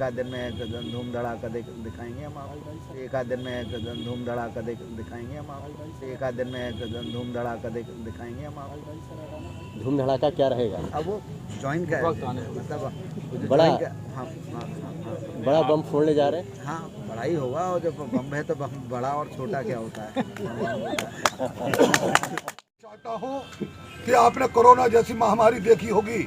एक आध दिन में एक धूम धड़ाका दिखाएंगे हम आपको। एक आध दिन में एक धूम धड़ाका दिखाएंगे हम आपको। एक आध दिन में एक धूम धड़ाका दिखाएंगे हम आपको। धूम धड़ाका क्या रहेगा? अब वो ज्वाइन का मतलब बड़ा हाँ, बड़ा बम फोड़ने जा रहे हैं। हाँ बड़ा ही होगा, और जब बम है तो बम बड़ा और छोटा क्या होता है। चाहता हूँ कि आपने कोरोना जैसी महामारी देखी होगी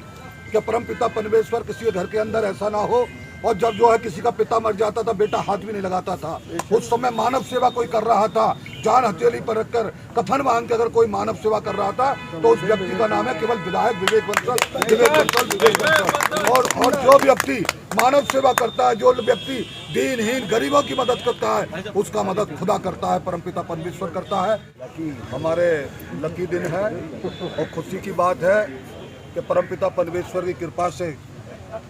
कि परमपिता परमेश्वर किसी के घर के अंदर ऐसा ना हो। और जब जो है किसी का पिता मर जाता था, बेटा हाथ भी नहीं लगाता था। उस समय मानव सेवा कोई कर रहा था, जान हथेली पर रखकर कफन बांध के अगर कोई मानव सेवा कर रहा था तो उस व्यक्ति का नाम है केवल विधायक विवेक बंसल। और जो व्यक्ति मानव सेवा करता है, जो व्यक्ति दीनहीन गरीबों की मदद करता है, उसका मदद खुदा करता है, परमपिता परमेश्वर करता है। हमारे लकी दिन है और खुशी की बात है कि परमपिता परमेश्वर की कृपा से,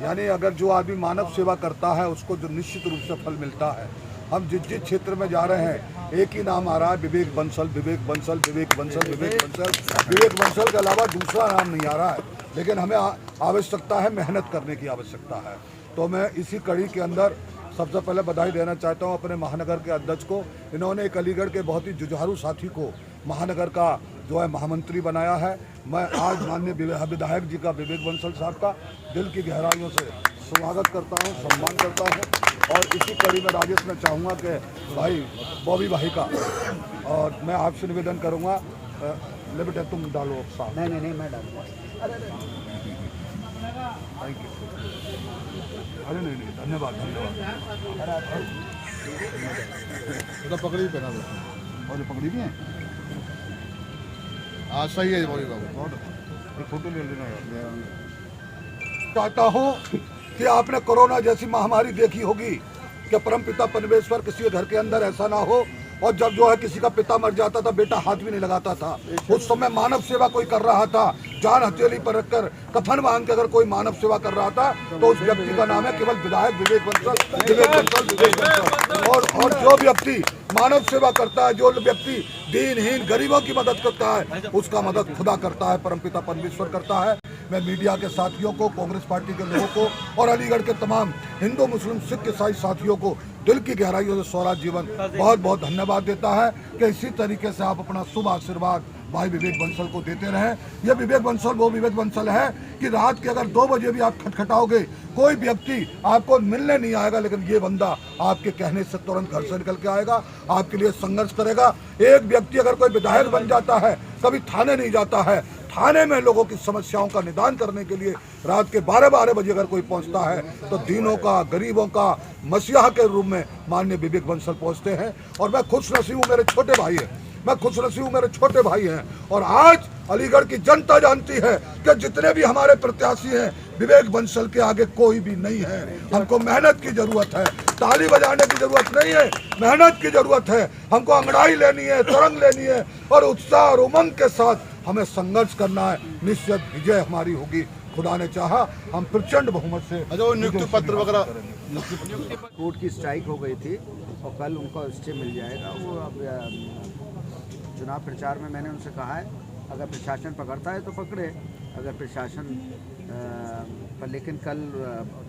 यानी अगर जो आदमी मानव सेवा करता है उसको जो निश्चित रूप से फल मिलता है। हम जिस जिस क्षेत्र में जा रहे हैं एक ही नाम आ रहा है, विवेक बंसल, विवेक बंसल, विवेक बंसल, विवेक बंसल। विवेक बंसल के अलावा दूसरा नाम नहीं आ रहा है, लेकिन हमें आवश्यकता है, मेहनत करने की आवश्यकता है। तो मैं इसी कड़ी के अंदर सबसे पहले बधाई देना चाहता हूं अपने महानगर के अध्यक्ष को। इन्होंने एक अलीगढ़ के बहुत ही जुझारू साथी को महानगर का जो है महामंत्री बनाया है। मैं आज माननीय विधायक जी का, विवेक बंसल साहब का दिल की गहराइयों से स्वागत करता हूं, सम्मान करता हूं। और इसी कड़ी में राजेश मैं चाहूँगा कि भाई बॉबी भाई का, और मैं आपसे निवेदन करूँगा, ले बेटा तुम डालो साहब। नहीं मैं डालूंगा। Thank you. अरे नहीं धन्यवाद तो पकड़ी पहना दो, और ये पगड़ी भी है। हाँ सही है बोली बाबू। एक फोटो ले लेना यार। चाहता हूँ कि आपने कोरोना जैसी महामारी देखी होगी कि परमपिता परमेश्वर किसी के घर के अंदर ऐसा ना हो। और जब जो है किसी का पिता मर जाता था, बेटा हाथ भी नहीं लगाता था। उस समय मानव सेवा कोई कर रहा था, जान हथेली पर रखकर कफन बांध के अगर कोई मानव सेवा कर रहा था तो उस व्यक्ति का नाम है केवल विधायक विवेक बंसल, विवेक बंसल। और जो व्यक्ति मानव सेवा करता है, जो व्यक्ति दीनहीन गरीबों की मदद करता है, उसका मदद खुदा करता है, परमपिता परमेश्वर करता है। मैं मीडिया के साथियों को, कांग्रेस पार्टी के लोगों को और अलीगढ़ के तमाम हिंदू मुस्लिम सिख ईसाई साथियों को दिल की गहराइयों से स्वराज जीवन बहुत बहुत धन्यवाद देता है कि इसी तरीके से आप अपना शुभ आशीर्वाद भाई विवेक बंसल को देते रहें। यह विवेक बंसल वो विवेक बंसल है कि रात के अगर 2 बजे भी आप खटखटाओगे, कोई व्यक्ति आपको मिलने नहीं आएगा, लेकिन ये बंदा आपके कहने से तुरंत घर से निकल के आएगा, आपके लिए संघर्ष करेगा। एक व्यक्ति अगर कोई विधायक बन जाता है, कभी थाने नहीं जाता है, थाने में लोगों की समस्याओं का निदान करने के लिए रात के 12 बजे अगर कोई पहुंचता है तो दीनों का, गरीबों का मसीहा के रूप में माननीय विवेक बंसल पहुंचते हैं। और मैं खुश नसीब हूँ, मेरे छोटे भाई हैं, मैं खुश नसीब हूँ, मेरे छोटे भाई हैं। और आज अलीगढ़ की जनता जानती है कि जितने भी हमारे प्रत्याशी हैं, विवेक बंसल के आगे कोई भी नहीं है। हमको मेहनत की जरूरत है, ताली बजाने की जरूरत नहीं है, मेहनत की जरूरत है। हमको अंगड़ाई लेनी है, तरंग लेनी है और उत्साह और उमंग के साथ हमें संघर्ष करना है। निश्चित विजय हमारी होगी, खुदा ने चाहा हम प्रचंड बहुमत से। नियुक्ति पत्र वगैरह कोर्ट की स्ट्राइक हो गई थी और कल उनको स्टे मिल जाएगा। वो अब चुनाव प्रचार में मैंने उनसे कहा है, अगर प्रशासन पकड़ता है तो पकड़े, अगर प्रशासन पर, लेकिन कल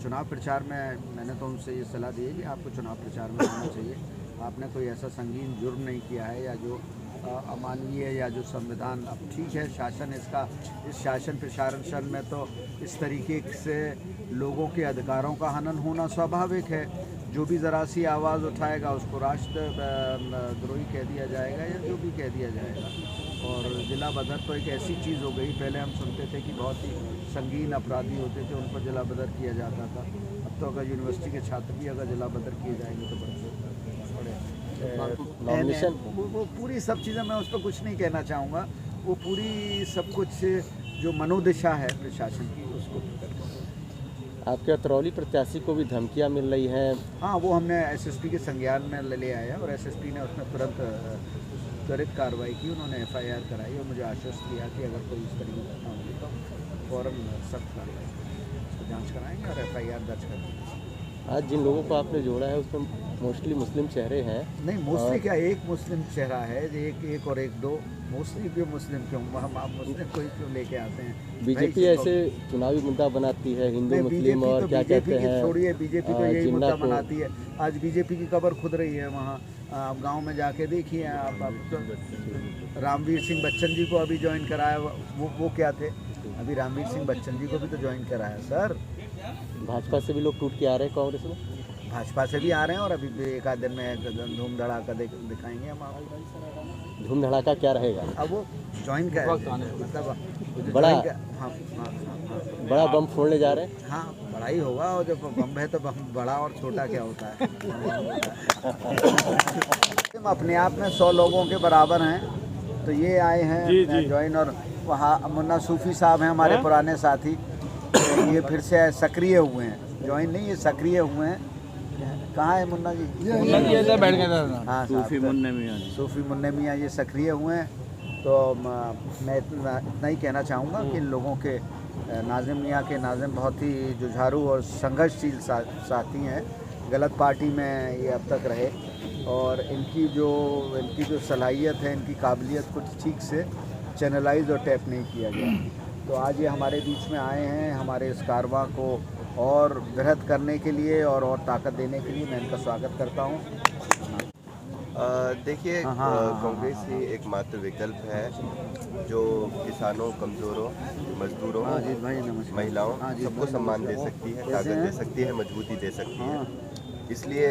चुनाव प्रचार में मैंने तो उनसे ये सलाह दी है कि आपको चुनाव प्रचार में आना चाहिए। आपने कोई ऐसा संगीन जुर्म नहीं किया है या जो अमानवीय या जो संविधान, अब ठीक है शासन इसका, इस शासन प्रशासन में तो इस तरीके से लोगों के अधिकारों का हनन होना स्वाभाविक है। जो भी ज़रा सी आवाज़ उठाएगा उसको राष्ट्रद्रोही कह दिया जाएगा या जो भी कह दिया जाएगा। और जिला बदर तो एक ऐसी चीज़ हो गई, पहले हम सुनते थे कि बहुत ही संगीन अपराधी होते थे उन पर जिला बदर किया जाता था। अब तो अगर यूनिवर्सिटी के छात्र भी अगर जिला बदर किए जाएंगे तो बड़े वो पूरी सब चीज़ें, मैं उस पर कुछ नहीं कहना चाहूँगा। वो पूरी सब कुछ जो मनोदशा है प्रशासन की, उसको आपके अतरौली प्रत्याशी को भी धमकियां मिल रही हैं। हाँ, वो हमने एसएसपी के संज्ञान में ले आए हैं और एसएसपी ने उसमें तुरंत त्वरित कार्रवाई की। उन्होंने एफआईआर कराई और मुझे आश्वस्त किया कि अगर कोई इस तरह की घटना होगी तो फ़ौरन सख्त कार्रवाई, उसको जाँच कराएंगे और एफआईआर दर्ज कर देंगे। आज जिन लोगों को आपने जोड़ा है उसमें मोस्टली मुस्लिम चेहरे हैं। नहीं मोस्टली क्या, एक मुस्लिम चेहरा है, एक और एक दो, मोस्टली भी मुस्लिम क्यों, हम मुस्लिम को ही क्यों लेके आते हैं। बीजेपी ऐसे चुनावी मुद्दा बनाती है हिंदू मुस्लिम और क्या कहते हैं, छोड़िए बीजेपी तो यही जिन्ना मुद्दा को। बनाती है। आज बीजेपी की कब्र खुद रही है वहाँ, आप गांव में जाके देखिए आप तो रामवीर सिंह बच्चन जी को अभी ज्वाइन कराया, वो क्या थे, अभी रामवीर सिंह बच्चन जी को भी तो ज्वाइन कराया सर। भाजपा से भी लोग टूट के आ रहे हैं कांग्रेस में, भाजपा से भी आ रहे हैं और अभी एक आध दिन में धूम धड़ाका दिखाएंगे हम आपको। धूम धड़ाका क्या रहेगा? अब वो ज्वाइन का मतलब बड़ा हाँ, बड़ा बम फोड़ने जा रहे हैं। हाँ बड़ा ही होगा, और जब बम है तो बड़ा और छोटा क्या होता है। हम अपने आप में 100 लोगों के बराबर हैं, तो ये आए हैं ज्वाइन। और वहाँ मुन्ना सूफी साहब हैं हमारे पुराने साथी, तो ये फिर से सक्रिय हुए हैं, ज्वाइन नहीं ये सक्रिय हुए हैं। कहाँ है मुन्ना जी? बैठ गए। हाँ सूफी मुन्ने मियां, सूफी मुन्ने मियां ये सक्रिय हुए हैं। तो मैं इतना ही कहना चाहूँगा कि इन लोगों के नाज़िम मियां के नाज़िम बहुत ही जुझारू और संघर्षशील साथी हैं। गलत पार्टी में ये अब तक रहे और इनकी जो सलाहियत है, इनकी काबिलियत को ठीक से चैनलाइज और टैप नहीं किया गया। तो आज ये हमारे बीच में आए हैं, हमारे इस कारवां को और वृहद करने के लिए और ताकत देने के लिए मैं इनका स्वागत करता हूँ। देखिए, कांग्रेस ही एकमात्र विकल्प है जो किसानों, कमज़ोरों, मजदूरों, महिलाओं सबको सम्मान दे सकती है, ताकत दे सकती है, मजबूती दे सकती है। इसलिए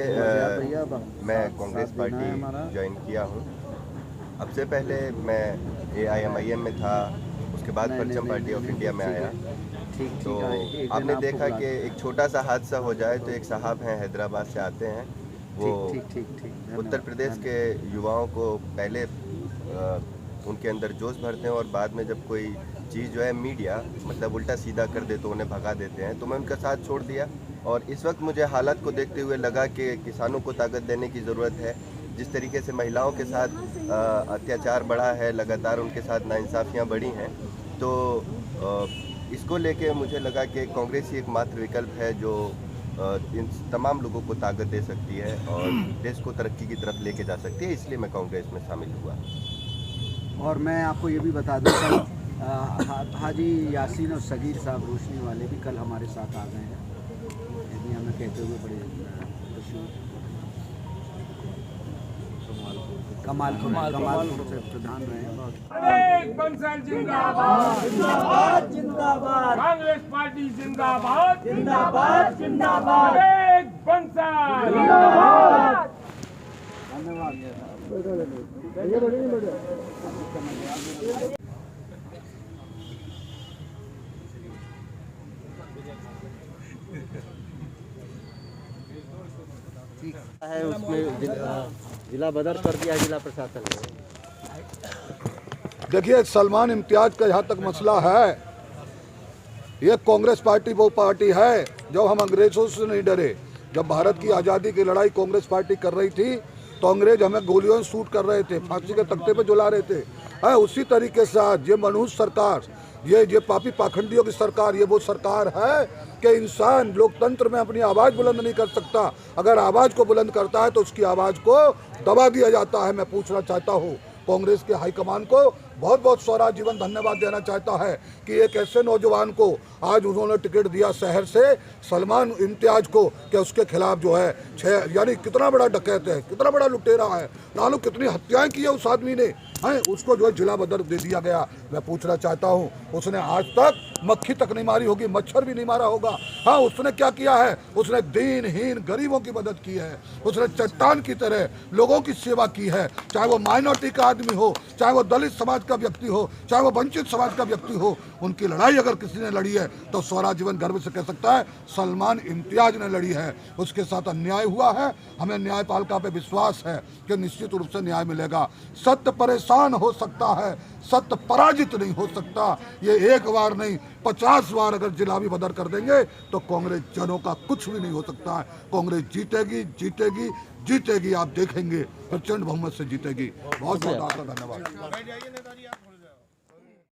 मैं कांग्रेस पार्टी ज्वाइन किया हूँ। अब से पहले मैं AIMIM में था, उसके बाद परचम पार्टी ऑफ इंडिया में आया। तो आपने देखा कि एक छोटा सा हादसा हो जाए तो एक साहब हैं हैदराबाद से आते हैं, वो उत्तर प्रदेश के युवाओं को पहले उनके अंदर जोश भरते हैं और बाद में जब कोई चीज़ जो है मीडिया मतलब उल्टा सीधा कर दे तो उन्हें भगा देते हैं। तो मैं उनका साथ छोड़ दिया और इस वक्त मुझे हालात को देखते हुए लगा कि किसानों को ताकत देने की ज़रूरत है। जिस तरीके से महिलाओं के साथ अत्याचार बढ़ा है, लगातार उनके साथ नाइंसाफ़ियाँ बढ़ी हैं, तो इसको लेके मुझे लगा कि कांग्रेस ही एकमात्र विकल्प है जो इन तमाम लोगों को ताकत दे सकती है और देश को तरक्की की तरफ लेके जा सकती है। इसलिए मैं कांग्रेस में शामिल हुआ। और मैं आपको ये भी बता दूं, कल हाजी यासीन और सगीर साहब रोशनी वाले भी कल हमारे साथ आ गए हैं। यदि हमें कहते हुए बड़े कमालपुर से प्रधान रहे हैं। बंसल जिंदाबाद जिंदाबाद जिंदाबाद, कांग्रेस पार्टी जिंदाबाद जिंदाबाद जिंदाबाद, बंसल जिंदाबाद। है उसमें जिला बदर कर दिया जिला प्रशासन ने। देखिए, सलमान इम्तियाज का यहाँ तक मसला है, ये कांग्रेस पार्टी वो पार्टी है जो हम अंग्रेजों से नहीं डरे। जब भारत की आज़ादी की लड़ाई कांग्रेस पार्टी कर रही थी तो अंग्रेज हमें गोलियों से शूट कर रहे थे, फांसी के तख्ते पे झुला रहे थे। उसी तरीके से आज ये मनहूस सरकार, ये पापी पाखंडियों की सरकार, ये वो सरकार है कि इंसान लोकतंत्र में अपनी आवाज़ बुलंद नहीं कर सकता। अगर आवाज़ को बुलंद करता है तो उसकी आवाज़ को दबा दिया जाता है। मैं पूछना चाहता हूँ कांग्रेस के हाईकमान को, बहुत बहुत स्वराज जीवन धन्यवाद देना चाहता है कि एक ऐसे नौजवान को आज उन्होंने टिकट दिया शहर से, सलमान इम्तियाज को, कि उसके खिलाफ जो है 6 यानी कितना बड़ा डकैत है, कितना बड़ा लुटेरा है, नानू कितनी हत्याएं की है उस आदमी ने, हैं, उसको जो है जिला बदर दे दिया गया। मैं पूछना चाहता हूँ, उसने आज तक मक्खी तक नहीं मारी होगी, मच्छर भी नहीं मारा होगा। हाँ, उसने क्या किया है? उसने दीनहीन गरीबों की मदद की है, उसने चट्टान की तरह लोगों की सेवा की है, चाहे वो माइनॉरिटी का आदमी हो, चाहे वो दलित समाज का व्यक्ति हो, चाहे वो वंचित समाज का व्यक्ति हो। उनकी लड़ाई अगर किसी ने लड़ी है तो स्वराज जीवन गर्व से कह सकता है सलमान इम्तियाज ने लड़ी है। उसके साथ अन्याय हुआ है, हमें न्यायपालिका पे विश्वास है कि निश्चित रूप से न्याय मिलेगा। सत्य परेशान हो सकता है, सत्य पराजित नहीं हो सकता। ये एक बार नहीं 50 बार अगर जिला भी बदर कर देंगे तो कांग्रेस जनों का कुछ भी नहीं हो सकता है। कांग्रेस जीतेगी जीतेगी जीतेगी, आप देखेंगे प्रचंड बहुमत से जीतेगी। बहुत बहुत आपका धन्यवाद।